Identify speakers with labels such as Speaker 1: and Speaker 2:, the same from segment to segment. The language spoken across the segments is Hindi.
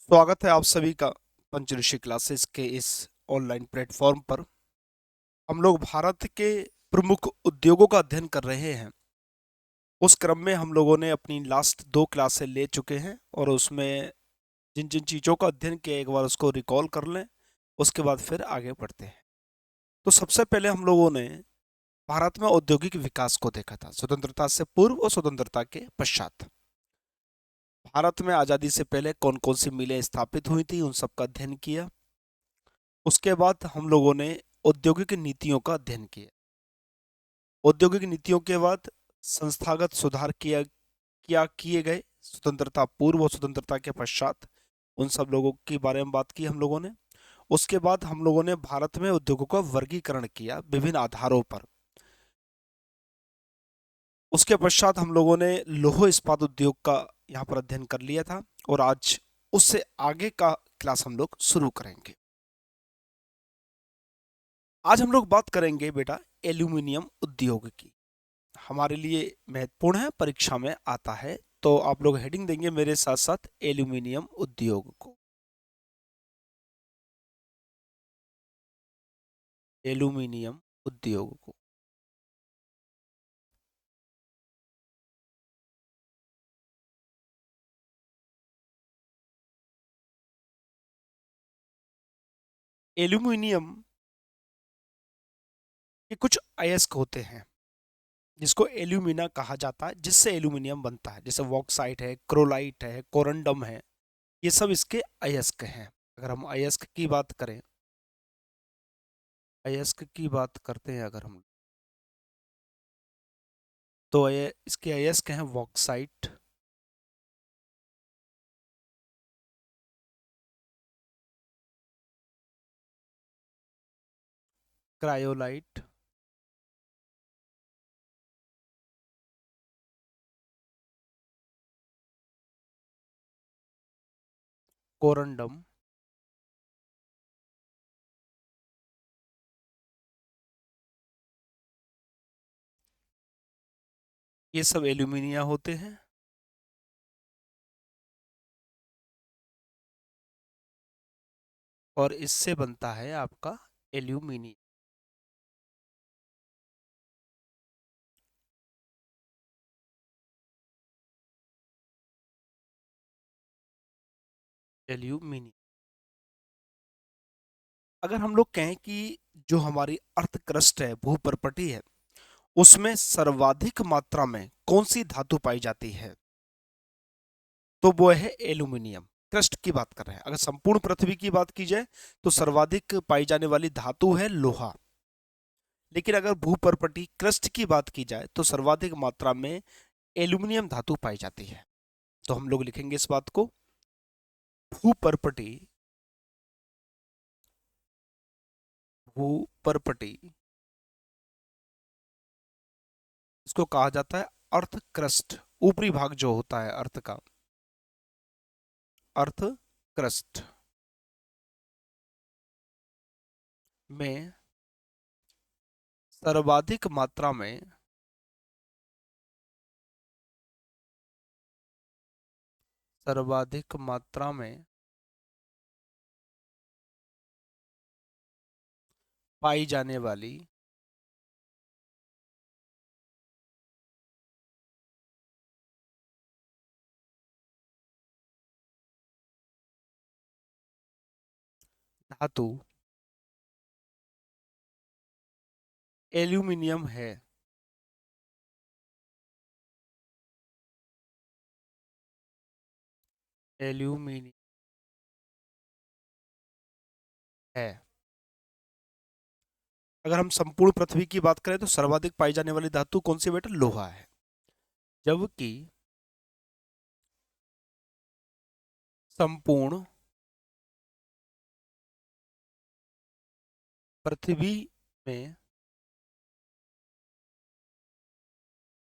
Speaker 1: स्वागत है आप सभी का पंचऋषि क्लासेस के इस ऑनलाइन प्लेटफॉर्म पर। हम लोग भारत के प्रमुख उद्योगों का अध्ययन कर रहे हैं। उस क्रम में हम लोगों ने अपनी लास्ट 2 क्लासें ले चुके हैं और उसमें जिन जिन चीज़ों का अध्ययन किया एक बार उसको रिकॉल कर लें। उसके बाद फिर आगे बढ़ते हैं। तो सबसे पहले हम लोगों ने भारत में औद्योगिक विकास को देखा था, स्वतंत्रता से पूर्व और स्वतंत्रता के पश्चात। भारत में आज़ादी से पहले कौन कौन सी मिलें स्थापित हुई थी, उन सब का अध्ययन किया। उसके बाद हम लोगों ने औद्योगिक नीतियों का अध्ययन किया। औद्योगिक नीतियों के बाद संस्थागत सुधार किए गए स्वतंत्रता पूर्व और स्वतंत्रता के पश्चात। उन सब लोगों के बारे में बात की हम लोगों ने। उसके बाद हम लोगों ने भारत में उद्योगों का वर्गीकरण किया विभिन्न आधारों पर। उसके पश्चात हम लोगों ने लौह इस्पात उद्योग का यहाँ पर अध्ययन कर लिया था और आज उससे आगे का क्लास हम लोग शुरू करेंगे। आज हम लोग बात करेंगे बेटा एल्यूमिनियम उद्योग की। हमारे लिए महत्वपूर्ण है, परीक्षा में आता है। तो आप लोग हेडिंग देंगे मेरे साथ साथ एल्यूमिनियम उद्योग को। एल्यूमिनियम उद्योग को। एल्यूमिनियम के कुछ अयस्क होते हैं जिसको एल्यूमिना कहा जाता है, जिससे एल्यूमिनियम बनता है। जैसे वॉक्साइट है, क्रोलाइट है, कोरंडम है, ये सब इसके अयस्क हैं। अगर हम अयस्क की बात करें, अयस्क की बात करते हैं अगर हम, तो ये इसके अयस्क हैं वॉक्साइट, क्रायोलाइट, कोरंडम, ये सब एल्यूमिनिया होते हैं। और इससे बनता है आपका एल्यूमिनियम। एल्यूमिनियम। अगर हम लोग कहें कि जो हमारी अर्थ क्रस्ट है, भूपर्पटी है, उसमें सर्वाधिक मात्रा में कौन सी धातु पाई जाती है, तो वो है एल्यूमिनियम। क्रस्ट की बात कर रहे हैं। अगर संपूर्ण पृथ्वी की बात की जाए तो सर्वाधिक पाई जाने वाली धातु है लोहा। लेकिन अगर भूपर्पटी क्रस्ट की बात की जाए तो सर्वाधिक मात्रा में एल्यूमिनियम धातु पाई जाती है। तो हम लोग लिखेंगे इस बात को, भूपर्पटी, भूपर्पटी इसको कहा जाता है अर्थ क्रस्ट। ऊपरी भाग जो होता है अर्थ का, अर्थ क्रस्ट में सर्वाधिक मात्रा में, सर्वाधिक मात्रा में पाई जाने वाली धातु एल्यूमिनियम है। एल्यूमिनियम है। अगर हम संपूर्ण पृथ्वी की बात करें तो सर्वाधिक पाई जाने वाली धातु कौन सी बेटा, लोहा है। जबकि संपूर्ण पृथ्वी में,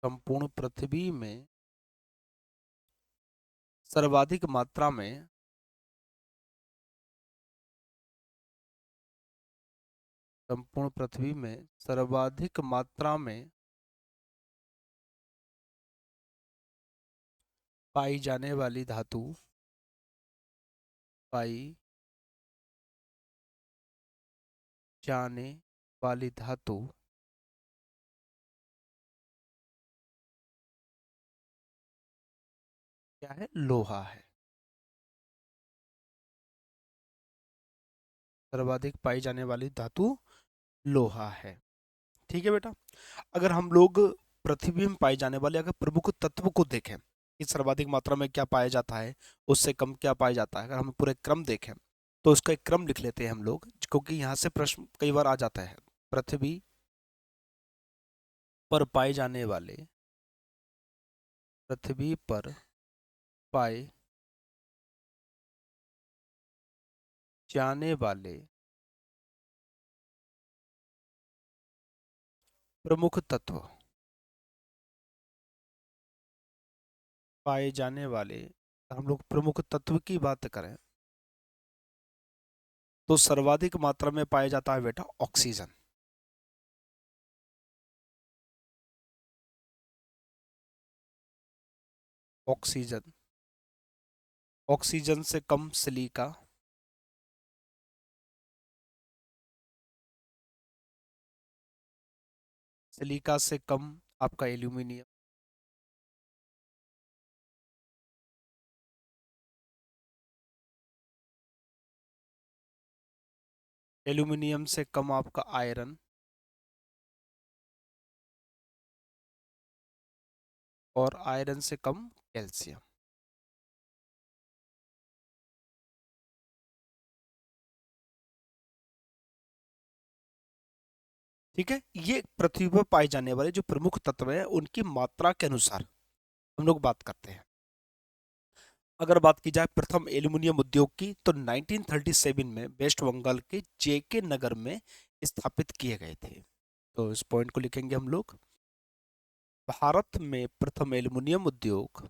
Speaker 1: संपूर्ण पृथ्वी में सर्वाधिक मात्रा में, संपूर्ण पृथ्वी में सर्वाधिक मात्रा में पाई जाने वाली धातु पाई जाने वाली धातु क्या है? लोहा है। सर्वाधिक पाई जाने वाली धातु लोहा है। ठीक है बेटा। अगर हम लोग पृथ्वी में पाए जाने वाले अगर प्रमुख तत्व को देखें कि सर्वाधिक मात्रा में क्या पाया जाता है, उससे कम क्या पाया जाता है, अगर हम पूरे क्रम देखें तो उसका एक क्रम लिख लेते हैं हम लोग, क्योंकि यहाँ से प्रश्न कई बार आ जाता है। पृथ्वी पर पाए जाने वाले, पृथ्वी पर पाए जाने वाले प्रमुख तत्व, पाए जाने वाले, हम लोग प्रमुख तत्व की बात करें तो सर्वाधिक मात्रा में पाया जाता है बेटा ऑक्सीजन। ऑक्सीजन, ऑक्सीजन से कम सिलिका, सिलिका से कम आपका एल्यूमिनियम, एल्यूमिनियम से कम आपका आयरन, और आयरन से कम कैल्शियम। ठीक है, ये पृथ्वी पर पाए जाने वाले जो प्रमुख तत्व हैं उनकी मात्रा के अनुसार हम लोग बात करते हैं। अगर बात की जाए प्रथम एल्यूमिनियम उद्योग की तो 1937 में वेस्ट बंगाल के जेके नगर में स्थापित किए गए थे। तो इस पॉइंट को लिखेंगे हम लोग। भारत में प्रथम एल्यूमिनियम उद्योग,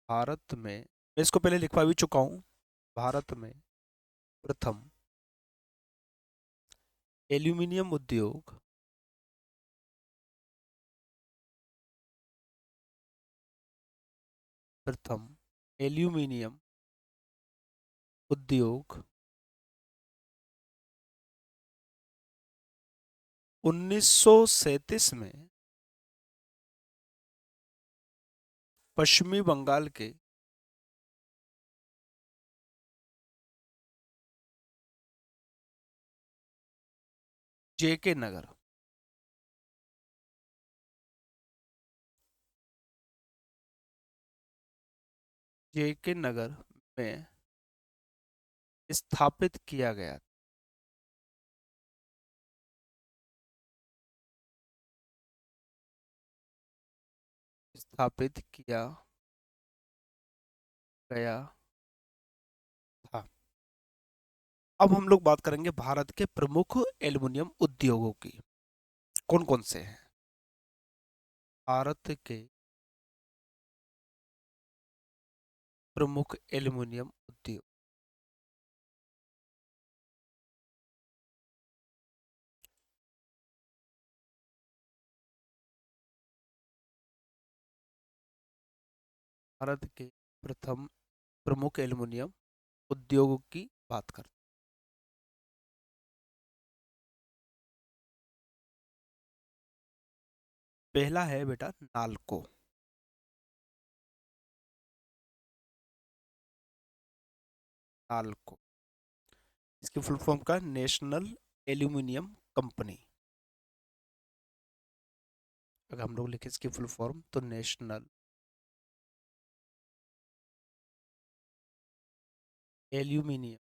Speaker 1: भारत में, मैं इसको पहले लिखवा भी चुका हूं, भारत में प्रथम एल्यूमिनियम उद्योग, प्रथम एल्यूमिनियम उद्योग 1937 में पश्चिमी बंगाल के जेके नगर, जेके नगर में स्थापित किया गया, स्थापित किया गया था। अब हम लोग बात करेंगे भारत के प्रमुख एल्युमिनियम उद्योगों की, कौन कौन से हैं भारत के प्रमुख एल्युमिनियम उद्योग। भारत के प्रथम प्रमुख एल्युमिनियम उद्योगों की बात करते हैं। पहला है बेटा नालको, नालको, इसकी फुल फॉर्म का नेशनल एल्यूमिनियम कंपनी। अगर हम लोग लिखें इसकी फुल फॉर्म तो national aluminium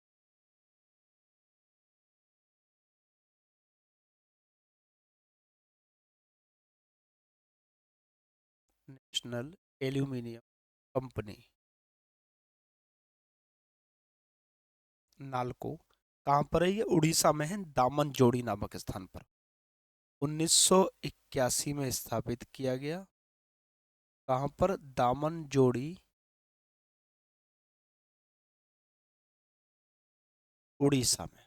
Speaker 1: national aluminium company, NALCO. कहाँ पर है ये? उड़ीसा में है, दामन जोड़ी नामक स्थान पर। 1981 में स्थापित किया गया। कहाँ पर? दामन जोड़ी, उड़ीसा में।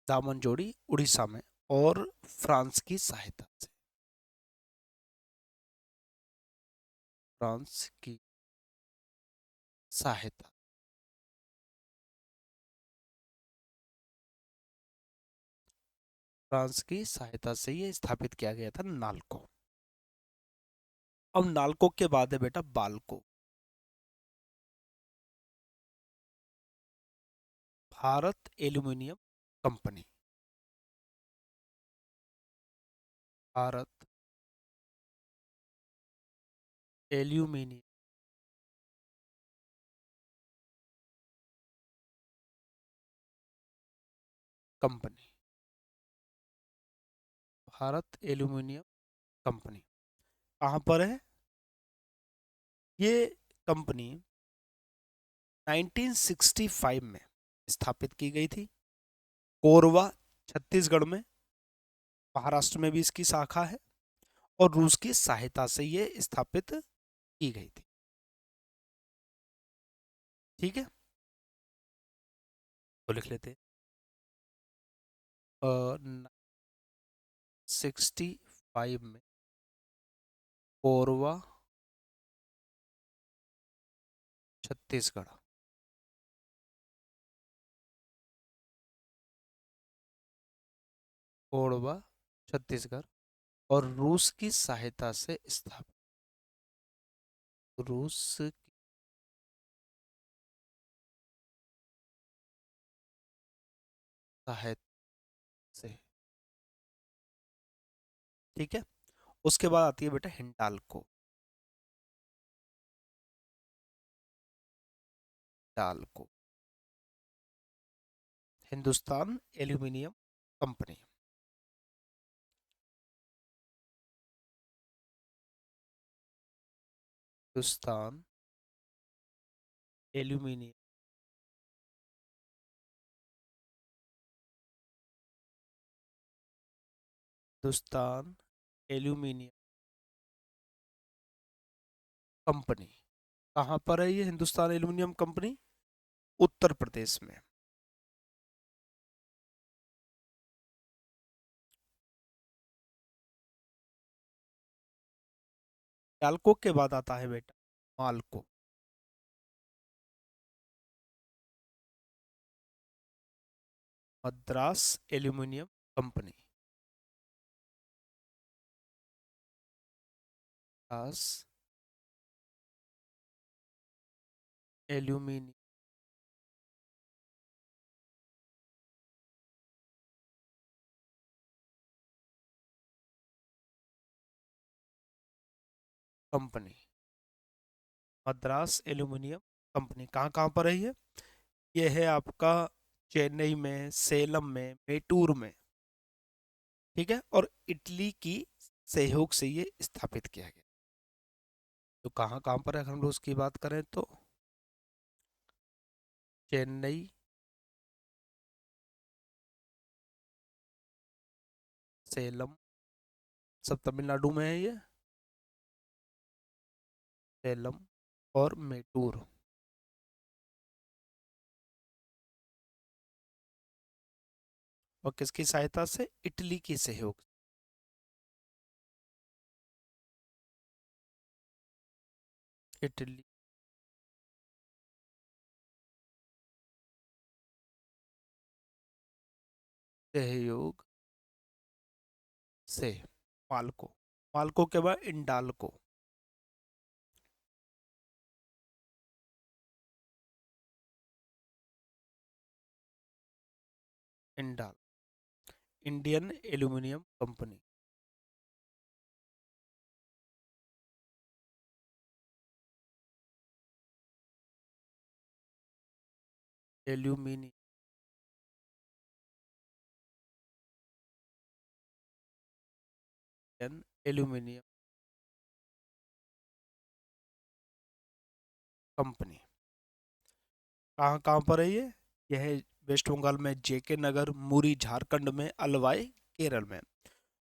Speaker 1: दामन जोड़ी उड़ीसा में, और फ्रांस की सहायता से। फ्रांस की सहायता फ्रांस की सहायता से ये स्थापित किया गया था नालको। अब नालको के बाद है बेटा Balco. Bharat aluminium company. Bharat aluminium company. Bharat aluminium company कहाँ पर है? ये कंपनी 1965 में स्थापित की गई थी। कोरबा छत्तीसगढ़ में, महाराष्ट्र में भी इसकी शाखा है, और रूस की सहायता से ये स्थापित की गई थी। ठीक है, तो लिख लेते हैं 65 में कोरबा छत्तीसगढ़। कोरबा छत्तीसगढ़ और रूस की सहायता से स्थापित। रूस की सहायता से। ठीक है, उसके बाद आती है बेटा Hindalco. Dalco Hindustan aluminium company. Hindustan aluminium Hindustan aluminium company कहाँ पर है? ये हिंदुस्तान एल्यूमिनियम कंपनी उत्तर प्रदेश में। डाल्को के बाद आता है बेटा Malco. Madras aluminium company. Madras aluminium company. Madras aluminium company कहाँ कहाँ पर है ये? ये है आपका चेन्नई में, सेलम में, मेटूर में। ठीक है, और इटली की सहयोग से ये स्थापित किया गया। तो कहाँ कहाँ पर है अगर हम लोग उसकी बात करें तो चेन्नई, सेलम, सब तमिलनाडु में है ये, सेलम और मेटूर। और किसकी सहायता से? इटली की सहयोग। इटली सहयोग से माल्को। माल्को के बाद Indalco. Indal Indian aluminium company. Aluminium aluminium company कहाँ कहाँ पर है ये? यह है वेस्ट बंगाल में जेके नगर, मुरी झारखंड में, अलवाई केरल में।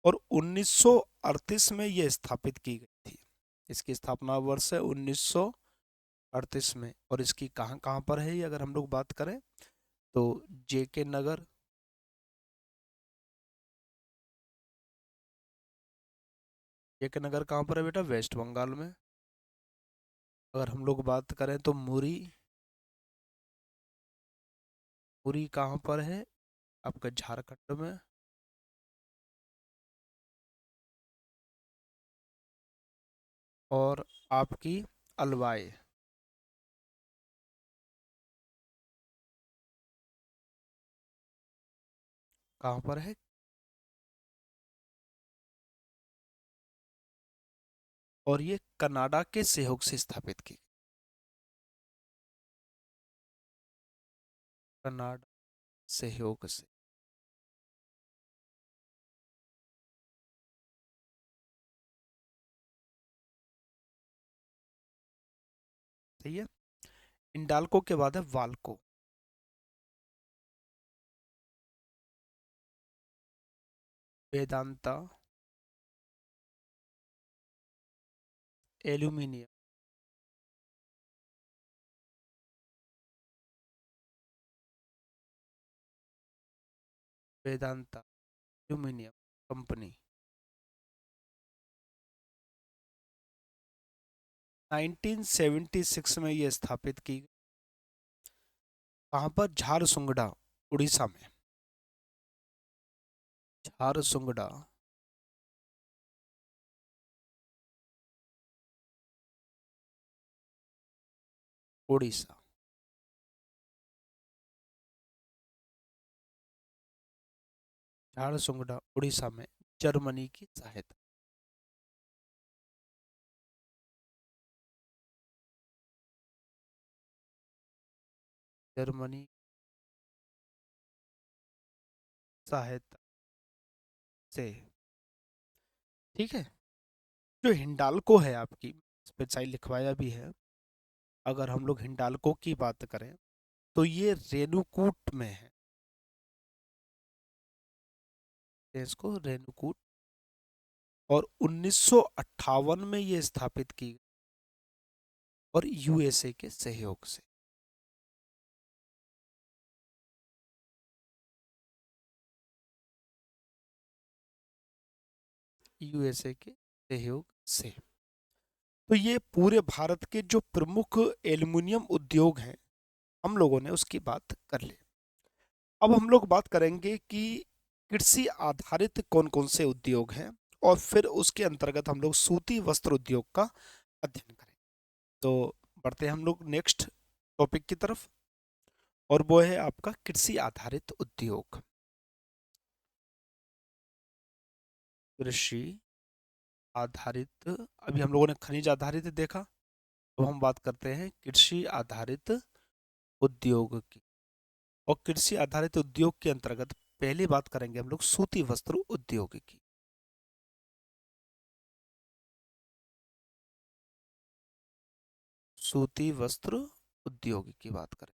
Speaker 1: और 1938 में ये स्थापित की गई थी। इसकी स्थापना वर्ष है 1938 में। और इसकी कहाँ कहाँ पर है ये अगर हम लोग बात करें तो जेके नगर, जेके नगर कहाँ पर है बेटा? वेस्ट बंगाल में। अगर हम लोग बात करें तो मुरी, मुरी कहाँ पर है? आपका झारखंड में। और आपकी अलवाई कहाँ पर है? और ये कनाडा के सहयोग से स्थापित की, कनाडा सहयोग से। सही है। इंडाल्को के बाद है Valco. Vedanta aluminium. Vedanta aluminium company 1976 में ये स्थापित की गई। कहाँ पर? झारसुगड़ा, उड़ीसा में। झारसुगड़ा, उड़ीसा। झारसुगड़ा उड़ीसा में, जर्मनी की सहायता। जर्मनी सहायता से। ठीक है। जो हिंडाल्को है आपकी, स्पेशल लिखवाया भी है। अगर हम लोग हिंडाल्को की बात करें तो ये रेणुकूट में है। इसको रेणुकूट। और 1958 में ये स्थापित की गई, और यूएसए के सहयोग से। यूएसए के सहयोग से। तो ये पूरे भारत के जो प्रमुख एल्युमिनियम उद्योग हैं, हम लोगों ने उसकी बात कर ली। अब हम लोग बात करेंगे कि कृषि आधारित कौन कौन से उद्योग हैं, और फिर उसके अंतर्गत हम लोग सूती वस्त्र उद्योग का अध्ययन करें। तो बढ़ते हैं हम लोग नेक्स्ट टॉपिक की तरफ, और वो है आपका कृषि आधारित उद्योग। कृषि आधारित, अभी हम लोगों ने खनिज आधारित देखा, तो हम बात करते हैं कृषि आधारित उद्योग की। और कृषि आधारित उद्योग के अंतर्गत पहली बात करेंगे हम लोग सूती वस्त्र उद्योग की। सूती वस्त्र उद्योग की बात करें।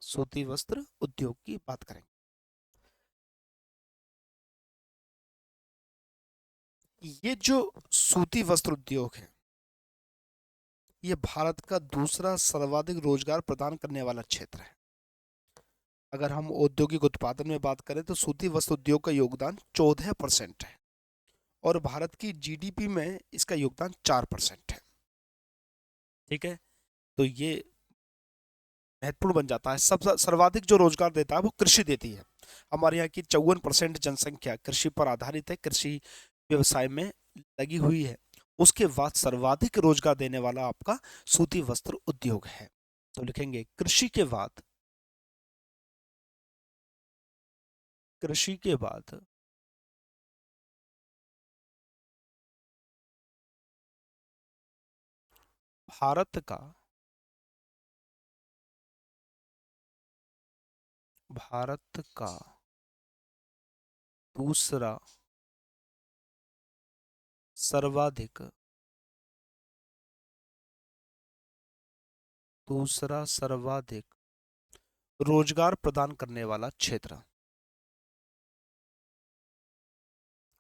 Speaker 1: सूती वस्त्र उद्योग की बात करेंगे। ये जो सूती वस्त्र उद्योग है, ये भारत का दूसरा सर्वाधिक रोजगार प्रदान करने वाला क्षेत्र है। अगर हम औद्योगिक उत्पादन में बात करें तो सूती वस्त्र उद्योग का योगदान 14% है, और भारत की जीडीपी में इसका योगदान 4% है। ठीक है। तो ये महत्वपूर्ण बन जाता है। सब सर्वाधिक जो रोजगार देता है वो कृषि देती है। हमारे यहाँ की 54% जनसंख्या कृषि पर आधारित है, कृषि व्यवसाय में लगी हुई है। उसके बाद सर्वाधिक रोजगार देने वाला आपका सूती वस्त्र उद्योग है। तो लिखेंगे कृषि के बाद, कृषि के बाद भारत का, भारत का दूसरा सर्वाधिक, दूसरा सर्वाधिक रोजगार प्रदान करने वाला क्षेत्र,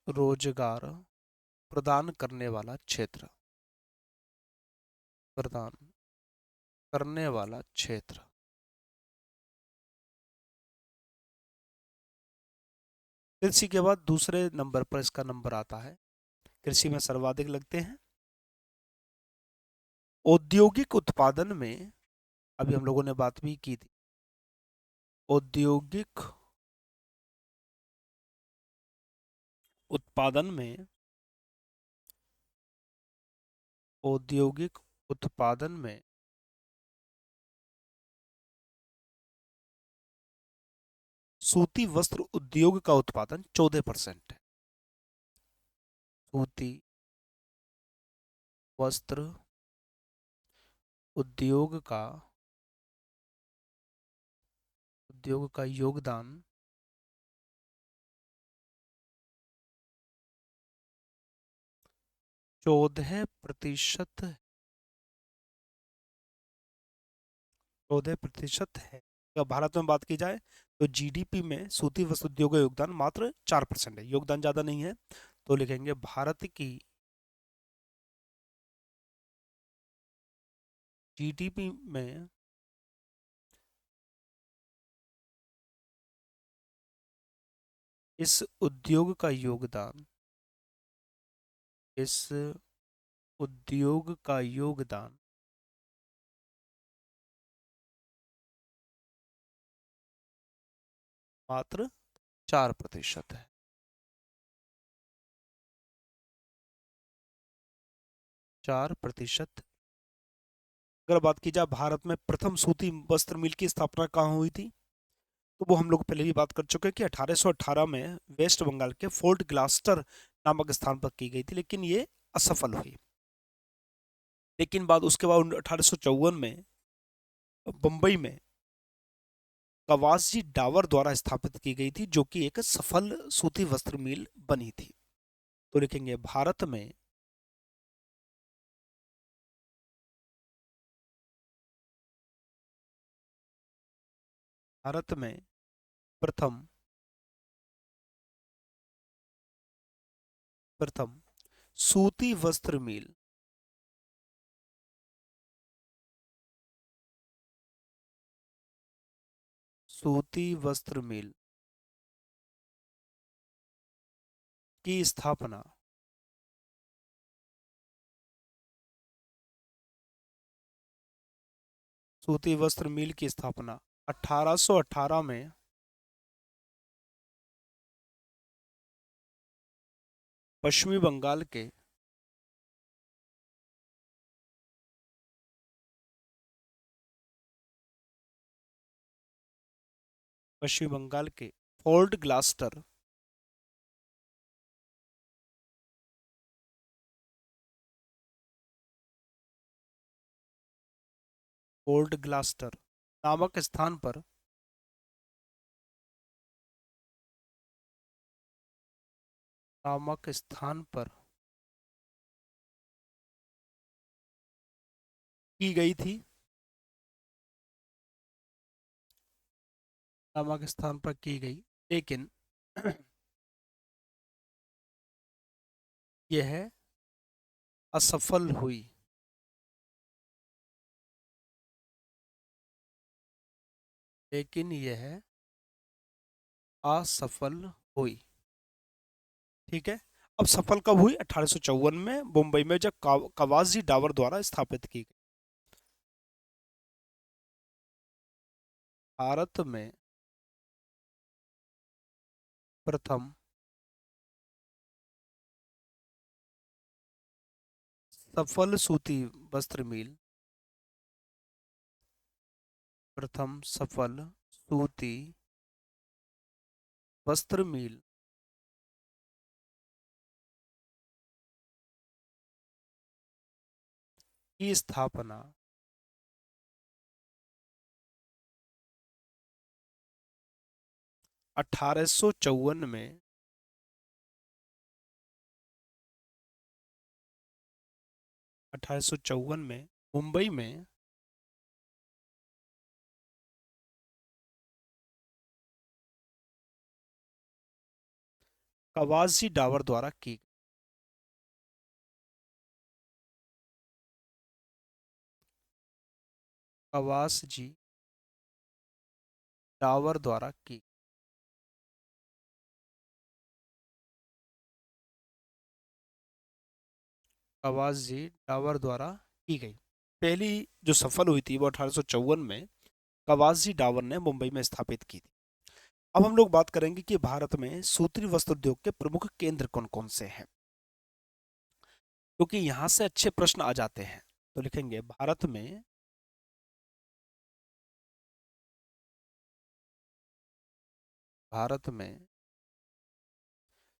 Speaker 1: रोजगार प्रदान करने वाला क्षेत्र, प्रदान करने वाला क्षेत्र। कृषि के बाद दूसरे नंबर पर इसका नंबर आता है, कृषि में सर्वाधिक लगते हैं। औद्योगिक उत्पादन में अभी हम लोगों ने बात भी की थी, औद्योगिक उत्पादन में, औद्योगिक उत्पादन में सूती वस्त्र उद्योग का उत्पादन 14% है। सूती वस्त्र उद्योग का, उद्योग का योगदान 14%, 14% है। अगर भारत में बात की जाए तो जीडीपी में सूती वस्त्र उद्योग का योगदान मात्र 4% है, योगदान ज्यादा नहीं है। तो लिखेंगे भारत की जीडीपी में इस उद्योग का योगदान, इस उद्योग का योगदान मात्र 4% है। 4%। अगर बात की जाए भारत में प्रथम सूती वस्त्र मिल की स्थापना कहाँ हुई थी, तो वो हम लोग पहले भी बात कर चुके हैं कि 1818 में वेस्ट बंगाल के फोर्ट ग्लास्टर नामक स्थान पर की गई थी, लेकिन ये असफल हुई। लेकिन बाद उसके बाद 1854 में बम्बई में कवासजी डावर द्वारा स्थापित की गई थी, जो कि एक सफल सूती वस्त्र मिल बनी थी। तो लिखेंगे भारत में प्रथम प्रथम सूती वस्त्र मिल, सूती वस्त्र मिल की स्थापना सूती वस्त्र मिल की स्थापना 1818 में पश्चिमी बंगाल के पश्चिमी बंगाल के फोर्ट ग्लास्टर, फोर्ट ग्लास्टर नामक स्थान पर, नामक स्थान पर की गई थी, नामक स्थान पर की गई। लेकिन यह असफल हुई, लेकिन यह असफल हुई। ठीक है। अब सफल कब हुई? 1854 में मुंबई में, जब कवासी डावर द्वारा स्थापित की गई। भारत में प्रथम सफल सूती वस्त्र मिल, प्रथम सफल सूती वस्त्र मिल की स्थापना 1854 में, 1854 में मुंबई में कवासी डावर द्वारा की, कवास जी डावर द्वारा की। कवासी डावर द्वारा की गई। पहली जो सफल हुई थी वो 1854 में कवासी डावर ने मुंबई में स्थापित की थी। अब हम लोग बात करेंगे कि भारत में सूती वस्त्र उद्योग के प्रमुख केंद्र कौन कौन से हैं, क्योंकि यहाँ से अच्छे प्रश्न आ जाते हैं। तो लिखेंगे भारत में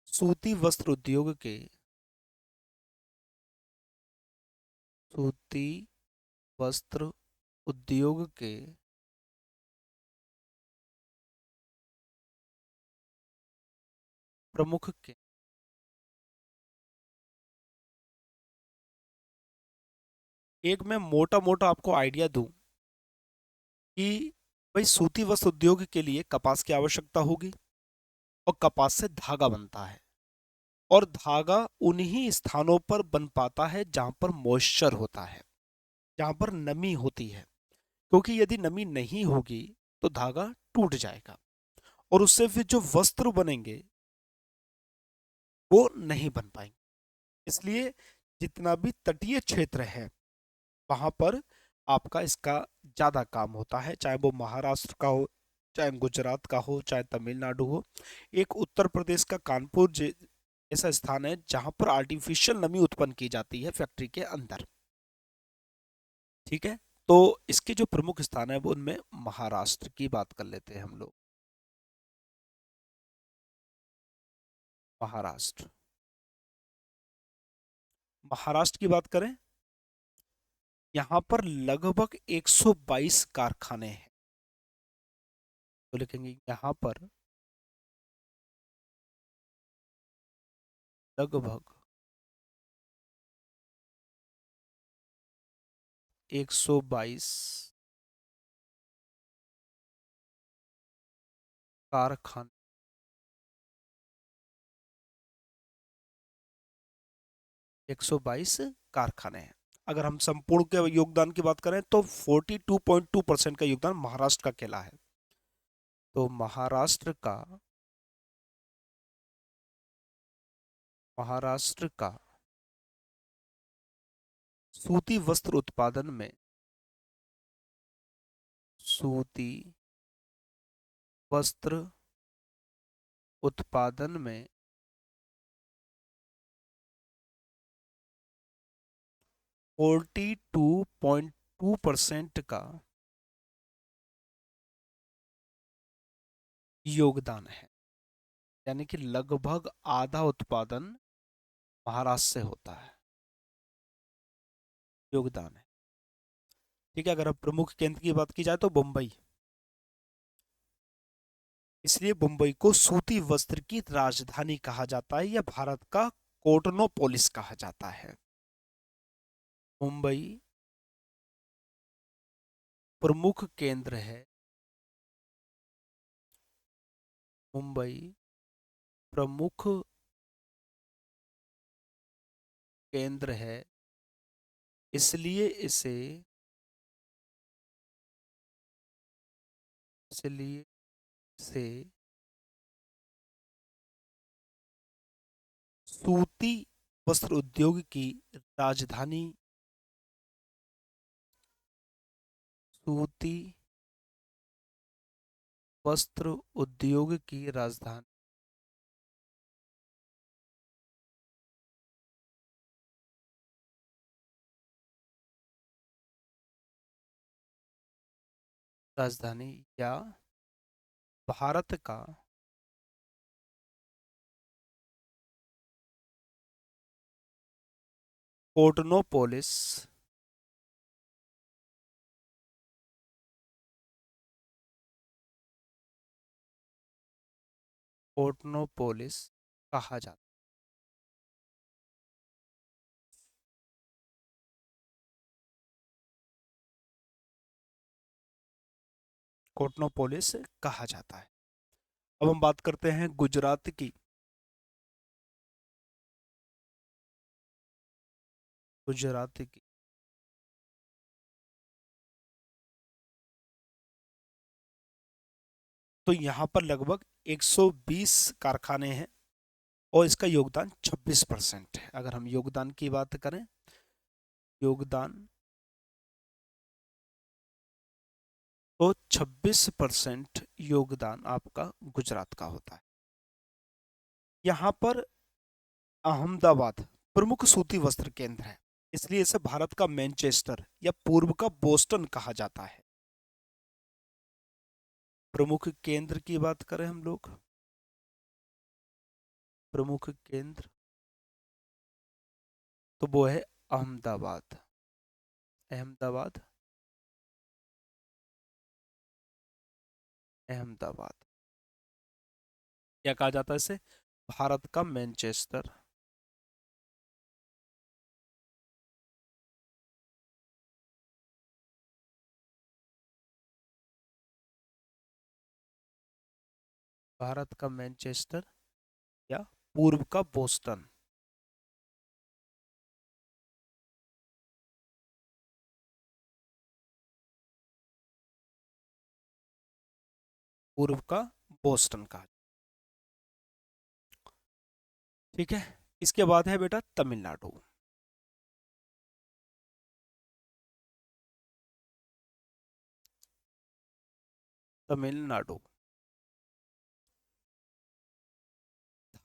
Speaker 1: सूती वस्त्र उद्योग के सूती वस्त्र उद्योग के प्रमुख के एक मैं मोटा मोटा आपको आइडिया दूं कि भाई सूती वस्त्र उद्योग के लिए कपास की आवश्यकता होगी और कपास से धागा बनता है, और धागा उन्हीं स्थानों पर बन पाता है जहां पर मॉइस्चर होता है, जहां पर नमी होती है। क्योंकि यदि नमी नहीं होगी तो धागा टूट जाएगा और उससे फिर जो वस्त्र बनेंगे वो नहीं बन पाएंगे। इसलिए जितना भी तटीय क्षेत्र है वहां पर आपका इसका ज्यादा काम होता है, चाहे वो महाराष्ट्र का हो, चाहे गुजरात का हो, चाहे तमिलनाडु हो। एक उत्तर प्रदेश का कानपुर ऐसा स्थान है जहां पर आर्टिफिशियल नमी उत्पन्न की जाती है फैक्ट्री के अंदर। ठीक है, तो इसके जो प्रमुख स्थान है वो उनमें महाराष्ट्र की बात कर लेते हैं हम लोग। महाराष्ट्र महाराष्ट्र की बात करें, यहाँ पर लगभग 122 कारखाने हैं। तो लिखेंगे यहाँ पर लगभग 122 कारखाने 122 कारखाने हैं। अगर हम संपूर्ण के योगदान की बात करें तो 42.2% का योगदान महाराष्ट्र का केला है। तो महाराष्ट्र का सूती वस्त्र उत्पादन में सूती वस्त्र उत्पादन में 42.2% का योगदान है। यानी कि लगभग आधा उत्पादन महाराष्ट्र से होता है, योगदान है। ठीक है, अगर अब प्रमुख केंद्र की बात की जाए तो मुंबई, इसलिए मुंबई को सूती वस्त्र की राजधानी कहा जाता है या भारत का कोटनोपोलिस कहा जाता है। मुंबई प्रमुख केंद्र है, मुंबई प्रमुख केंद्र है, इसलिए इसे इसलिए से सूती वस्त्र उद्योग की राजधानी सूती वस्त्र उद्योग की राजधानी राजधानी या भारत का कोटनोपोलिस कोटनोपोलिस कहा जाता कोटनोपोलिस कहा जाता है। अब हम बात करते हैं गुजरात की। गुजरात की तो यहाँ पर लगभग 120 कारखाने हैं और इसका योगदान 26% है। अगर हम योगदान की बात करें योगदान, तो 26% योगदान आपका गुजरात का होता है। यहाँ पर अहमदाबाद प्रमुख सूती वस्त्र केंद्र है, इसलिए इसे भारत का मैनचेस्टर या पूर्व का बोस्टन कहा जाता है। प्रमुख केंद्र की बात करें हम लोग, प्रमुख केंद्र, तो वो है अहमदाबाद। अहमदाबाद, अहमदाबाद क्या कहा जाता है इसे? भारत का मैनचेस्टर। भारत का मैनचेस्टर या पूर्व का बोस्टन। पूर्व का बोस्टन कहा। ठीक है, इसके बाद है बेटा तमिलनाडु। तमिलनाडु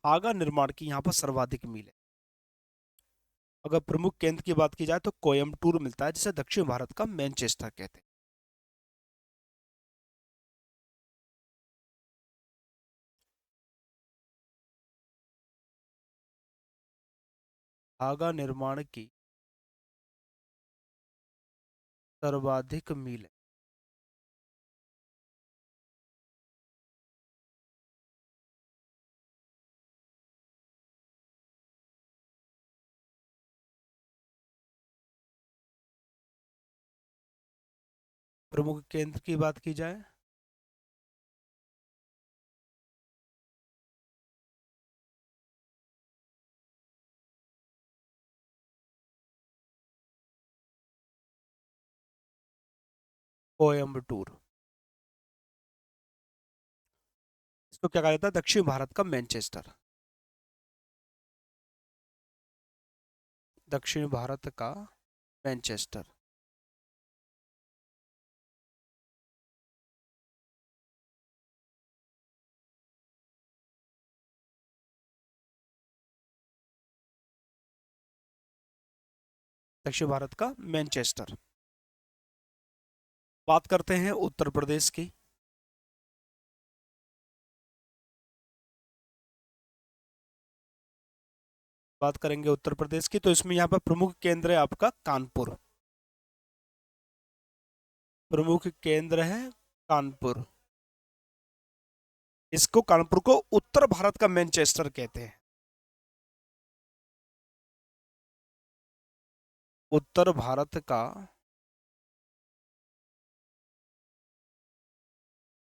Speaker 1: धागा निर्माण की यहाँ पर सर्वाधिक मिल है। अगर प्रमुख केंद्र की बात की जाए तो कोयम्बटूर मिलता है, जिसे दक्षिण भारत का मैनचेस्टर कहते हैं। धागा निर्माण की सर्वाधिक मिल है। प्रमुख केंद्र की बात की जाए, कोयम्बटूर, इसको क्या कहा जाता है? दक्षिण भारत का मैनचेस्टर। दक्षिण भारत का मैनचेस्टर। दक्षिण भारत का मैनचेस्टर। बात करते हैं उत्तर प्रदेश की। बात करेंगे उत्तर प्रदेश की, तो इसमें यहाँ पर प्रमुख केंद्र है आपका कानपुर। प्रमुख केंद्र है कानपुर। इसको, कानपुर को उत्तर भारत का मैनचेस्टर कहते हैं। उत्तर भारत का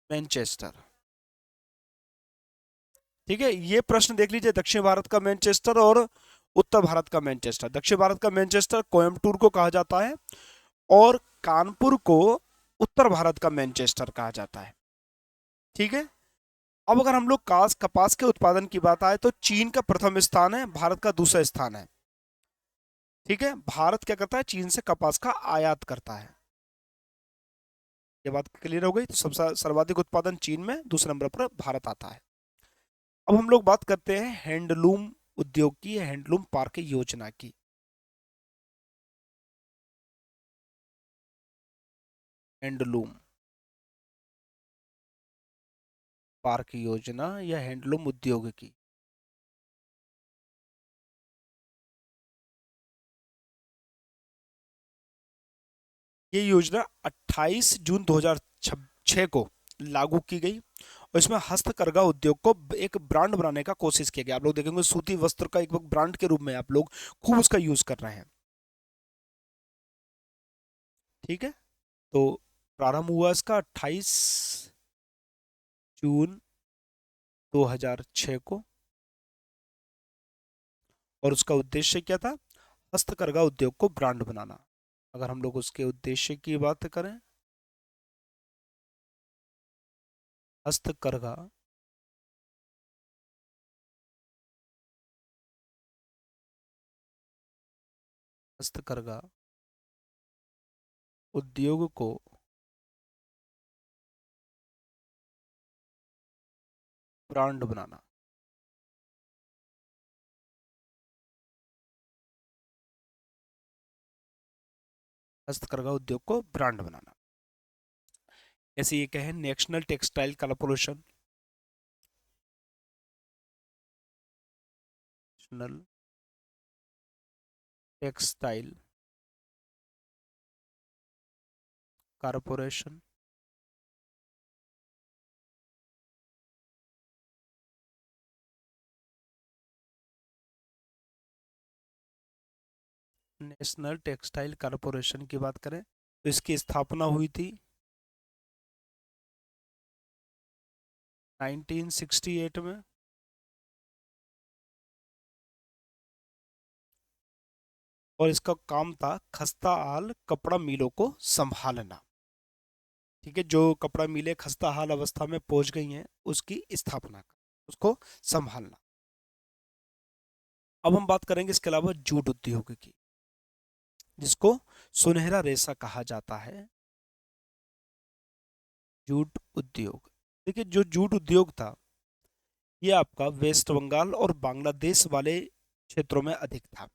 Speaker 1: मैनचेस्टर। ठीक है, ये प्रश्न देख लीजिए, दक्षिण भारत का मैनचेस्टर और उत्तर भारत का मैनचेस्टर। दक्षिण भारत का मैनचेस्टर कोयम्बटूर को कहा जाता है, और कानपुर को उत्तर भारत का मैनचेस्टर कहा जाता है। ठीक है, अब अगर हम लोग कपास के उत्पादन की बात आए तो चीन का प्रथम स्थान है, भारत का दूसरा स्थान है। ठीक है, भारत क्या करता है? चीन से कपास का आयात करता है। ये बात क्लियर हो गई, तो सबसे सर्वाधिक उत्पादन चीन में, दूसरे नंबर पर भारत आता है। अब हम लोग बात करते हैं हैंडलूम उद्योग की, हैंडलूम पार्क योजना की। हैंडलूम पार्क योजना या हैंडलूम उद्योग की। ये योजना 28 जून 2006 को लागू की गई, और इसमें हस्तकरघा उद्योग को एक ब्रांड बनाने का कोशिश किया गया। आप लोग देखेंगे सूती वस्त्र का एक ब्रांड के रूप में आप लोग खूब उसका यूज कर रहे हैं। ठीक है, तो प्रारंभ हुआ इसका 28 जून 2006 को, और उसका उद्देश्य क्या था? हस्तकरघा उद्योग को ब्रांड बनाना। अगर हम लोग उसके उद्देश्य की बात करें, हस्तकरघा हस्तकरघा उद्योग को ब्रांड बनाना। हस्तकरघा उद्योग को ब्रांड बनाना। ऐसे ये कहें national textile corporation, national textile corporation, national textile corporation की बात करें तो इसकी स्थापना हुई थी 1968 में। और इसका काम था खस्ता हाल कपड़ा मिलों को संभालना। ठीक है, जो कपड़ा मिलें खस्ता हाल अवस्था में पहुंच गई हैं उसकी स्थापना का, उसको संभालना। अब हम बात करेंगे इसके अलावा जूट उद्योग की, जिसको सुनहरा रेशा कहा जाता है। जूट उद्योग, देखिए जो जूट उद्योग था ये आपका वेस्ट बंगाल और बांग्लादेश वाले क्षेत्रों में अधिक था।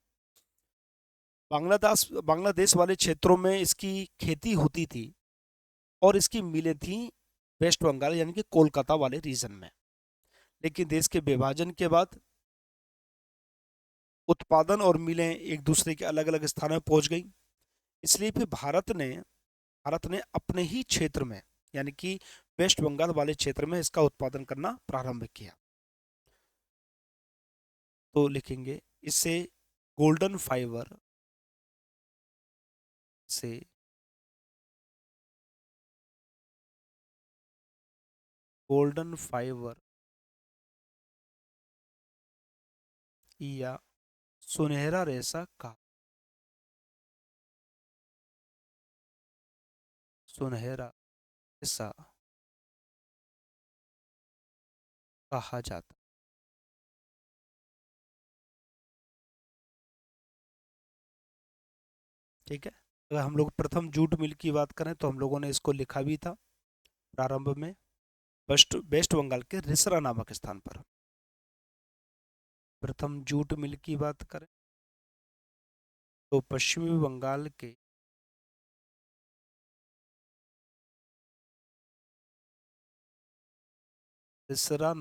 Speaker 1: बांग्लादेश वाले क्षेत्रों में इसकी खेती होती थी और इसकी मिलें थी वेस्ट बंगाल यानी कि कोलकाता वाले रीजन में। लेकिन देश के विभाजन के बाद उत्पादन और मिलें एक दूसरे के अलग अलग स्थानों में पहुंच गई, इसलिए फिर भारत ने अपने ही क्षेत्र में यानी कि वेस्ट बंगाल वाले क्षेत्र में इसका उत्पादन करना प्रारंभ किया। तो लिखेंगे इससे गोल्डन फाइबर से गोल्डन फाइबर या सुनहरा रेशा का सुनहरा रेशा कहा जाता। ठीक है, अगर हम लोग प्रथम जूट मिल की बात करें तो हम लोगों ने इसको लिखा भी था प्रारंभ में वेस्ट बंगाल के रिसरा नामक स्थान पर। प्रथम जूट मिल की बात करें तो पश्चिमी बंगाल के रिसरा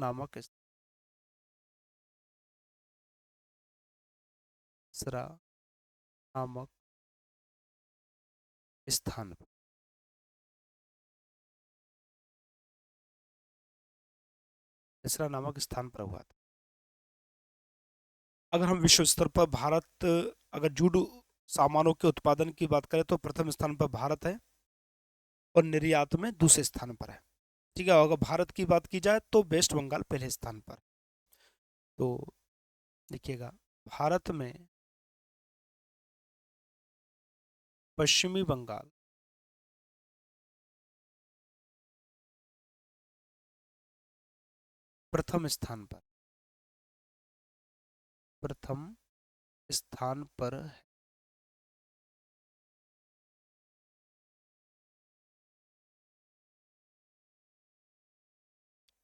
Speaker 1: रिसरा नामक स्थान पर, रिसरा नामक स्थान पर हुआ था। अगर हम विश्व स्तर पर भारत, अगर जूट सामानों के उत्पादन की बात करें तो प्रथम स्थान पर भारत है और निर्यात में दूसरे स्थान पर है। ठीक है, अगर भारत की बात की जाए तो वेस्ट बंगाल पहले स्थान पर। तो देखिएगा भारत में पश्चिमी बंगाल प्रथम स्थान पर, प्रथम स्थान पर है।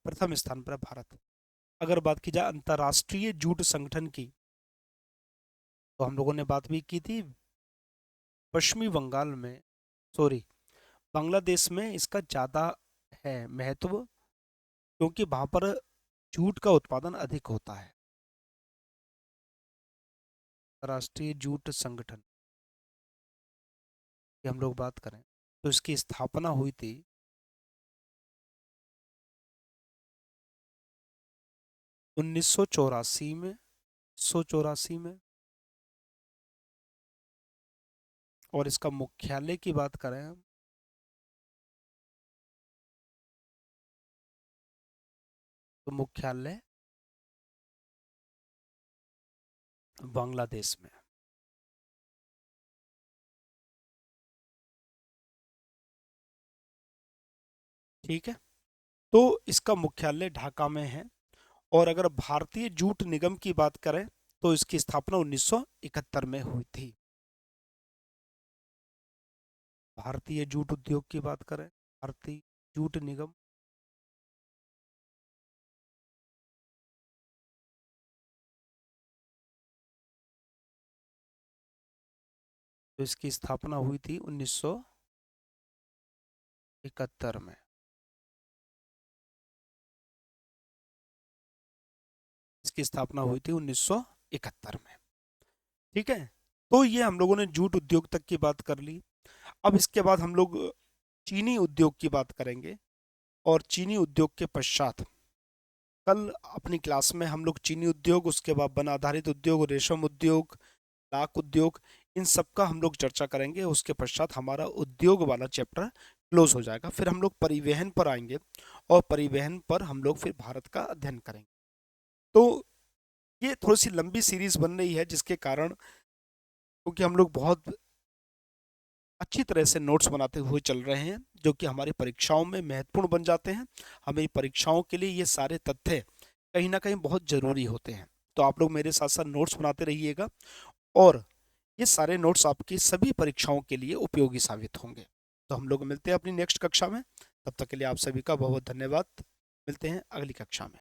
Speaker 1: प्रथम स्थान पर है भारत। अगर बात की जाए अंतर्राष्ट्रीय जूट संगठन की तो हम लोगों ने बात भी की थी पश्चिमी बंगाल में, सॉरी बांग्लादेश में इसका ज़्यादा है महत्व, क्योंकि वहाँ पर जूट का उत्पादन अधिक होता है। राष्ट्रीय जूट संगठन की हम लोग बात करें तो इसकी स्थापना हुई थी 1984 में, 1984 में। और इसका मुख्यालय की बात करें हम तो मुख्यालय बांग्लादेश में। ठीक है, तो इसका मुख्यालय ढाका में है। और अगर भारतीय जूट निगम की बात करें तो इसकी स्थापना 1971 में हुई थी। भारतीय जूट उद्योग की बात करें, भारतीय जूट निगम, तो इसकी स्थापना हुई थी 1971 में। इसकी स्थापना हुई थी 1971 में। ठीक है, तो ये हम लोगों ने जूट उद्योग तक की बात कर ली। अब इसके बाद हम लोग चीनी उद्योग की बात करेंगे, और चीनी उद्योग के पश्चात कल अपनी क्लास में हम लोग चीनी उद्योग, उसके बाद वन आधारित उद्योग, रेशम उद्योग, डाक उद्योग, इन सब का हम लोग चर्चा करेंगे। उसके पश्चात हमारा उद्योग वाला चैप्टर क्लोज हो जाएगा। फिर हम लोग परिवहन पर आएंगे, और परिवहन पर हम लोग फिर भारत का अध्ययन करेंगे। तो ये थोड़ी सी लंबी सीरीज बन रही है, जिसके कारण, क्योंकि हम लोग बहुत अच्छी तरह से नोट्स बनाते हुए चल रहे हैं, जो कि हमारी परीक्षाओं में महत्वपूर्ण बन जाते हैं। हमें परीक्षाओं के लिए ये सारे तथ्य कहीं ना कहीं बहुत ज़रूरी होते हैं। तो आप लोग मेरे साथ साथ नोट्स बनाते रहिएगा, और ये सारे नोट्स आपकी सभी परीक्षाओं के लिए उपयोगी साबित होंगे। तो हम लोग मिलते हैं अपनी नेक्स्ट कक्षा में। तब तक के लिए आप सभी का बहुत बहुत धन्यवाद। मिलते हैं अगली कक्षा में।